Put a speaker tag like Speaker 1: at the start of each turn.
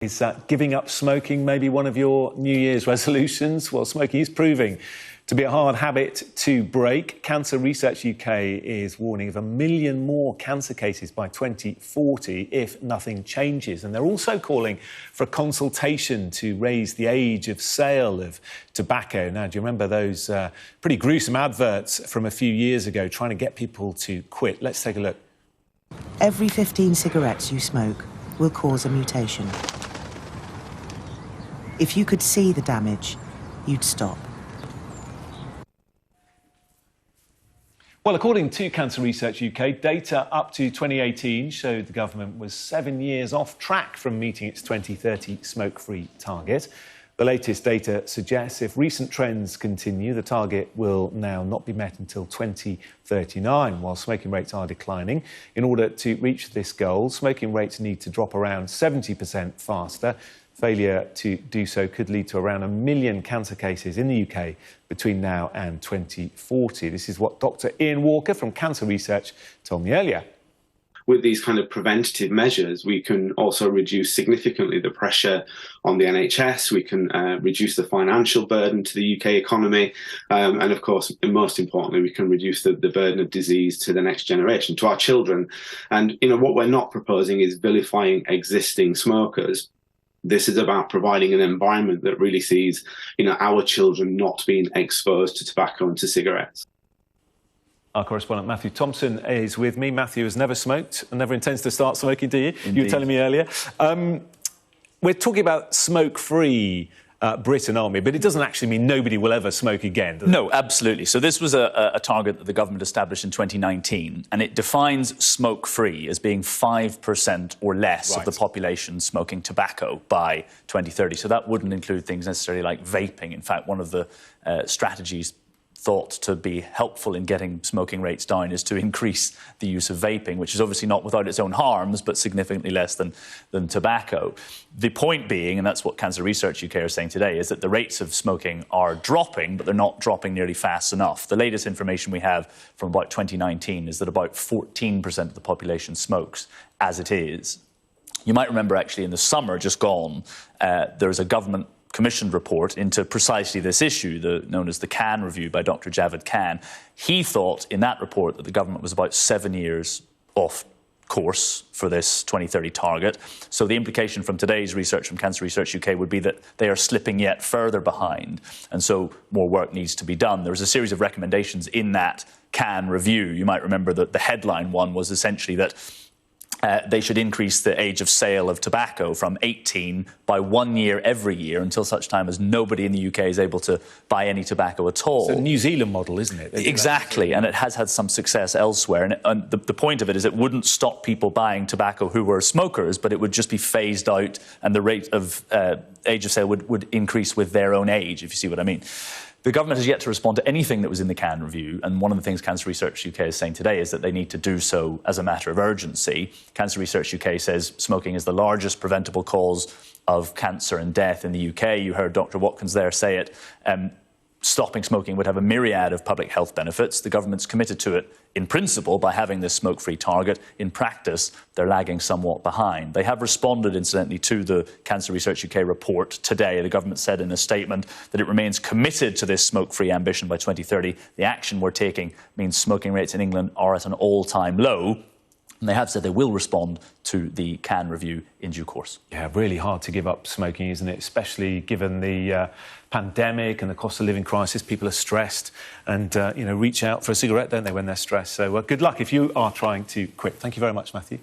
Speaker 1: Is giving up smoking maybe one of your New Year's resolutions? Well, smoking is proving to be a hard habit to break. Cancer Research UK is warning of 1 million more cancer cases by 2040 if nothing changes. And they're also calling for a consultation to raise the age of sale of tobacco. Now, do you remember those pretty gruesome adverts from a few years ago trying to get people to quit? Let's take a look.
Speaker 2: Every 15 cigarettes you smoke will cause a mutation. If you could see the damage, you'd stop.
Speaker 1: Well, according to Cancer Research UK, data up to 2018 showed the government was 7 years off track from meeting its 2030 smoke-free target. The latest data suggests if recent trends continue, the target will now not be met until 2039, while smoking rates are declining. In order to reach this goal, smoking rates need to drop around 70% faster. Failure to do so could lead to around 1 million cancer cases in the UK between now and 2040. This is what Dr. Ian Walker from Cancer Research told me earlier.
Speaker 3: With these kind of preventative measures, we can also reduce significantly the pressure on the NHS, we can reduce the financial burden to the UK economy, and of course, and most importantly, we can reduce the burden of disease to the next generation, to our children. And, what we're not proposing is vilifying existing smokers. This is about providing an environment that really sees, our children not being exposed to tobacco and to cigarettes.
Speaker 1: Our correspondent Matthew Thompson is with me. Matthew has never smoked and never intends to start smoking, do you?
Speaker 4: Indeed.
Speaker 1: You were telling me earlier. We're talking about smoke-free Britain, aren't we? But it doesn't actually mean nobody will ever smoke again, does it?
Speaker 4: No, absolutely. So this was a target that the government established in 2019, and it defines smoke-free as being 5% or less of the population smoking tobacco by 2030. So that wouldn't include things necessarily like vaping. In fact, one of the strategies thought to be helpful in getting smoking rates down is to increase the use of vaping, which is obviously not without its own harms, but significantly less than tobacco. The point being, and that's what Cancer Research UK are saying today, is that the rates of smoking are dropping, but they're not dropping nearly fast enough. The latest information we have from about 2019 is that about 14% of the population smokes as it is. You might remember actually in the summer just gone, there was a government commissioned report into precisely this issue, known as the Khan Review by Dr. Javed Khan. He thought in that report that the government was about 7 years off course for this 2030 target. So the implication from today's research from Cancer Research UK would be that they are slipping yet further behind, and so more work needs to be done. There was a series of recommendations in that Khan Review. You might remember that the headline one was essentially that they should increase the age of sale of tobacco from 18 by 1 year every year until such time as nobody in the UK is able to buy any tobacco at all.
Speaker 1: It's a New Zealand model, isn't it?
Speaker 4: Exactly, and it has had some success elsewhere. And the point of it is it wouldn't stop people buying tobacco who were smokers, but it would just be phased out and the rate of age of sale would increase with their own age, if you see what I mean. The government has yet to respond to anything that was in the Khan Review, and one of the things Cancer Research UK is saying today is that they need to do so as a matter of urgency. Cancer Research UK says smoking is the largest preventable cause of cancer and death in the UK. You heard Dr. Watkins there say it. Stopping smoking would have a myriad of public health benefits. The government's committed to it in principle by having this smoke-free target. In practice, they're lagging somewhat behind. They have responded, incidentally, to the Cancer Research UK report today. The government said in a statement that it remains committed to this smoke-free ambition by 2030. The action we're taking means smoking rates in England are at an all-time low. And they have said they will respond to the Khan Review in due course.
Speaker 1: Yeah, really hard to give up smoking, isn't it? Especially given the pandemic and the cost of living crisis. People are stressed and, reach out for a cigarette, don't they, when they're stressed. So good luck if you are trying to quit. Thank you very much, Matthew.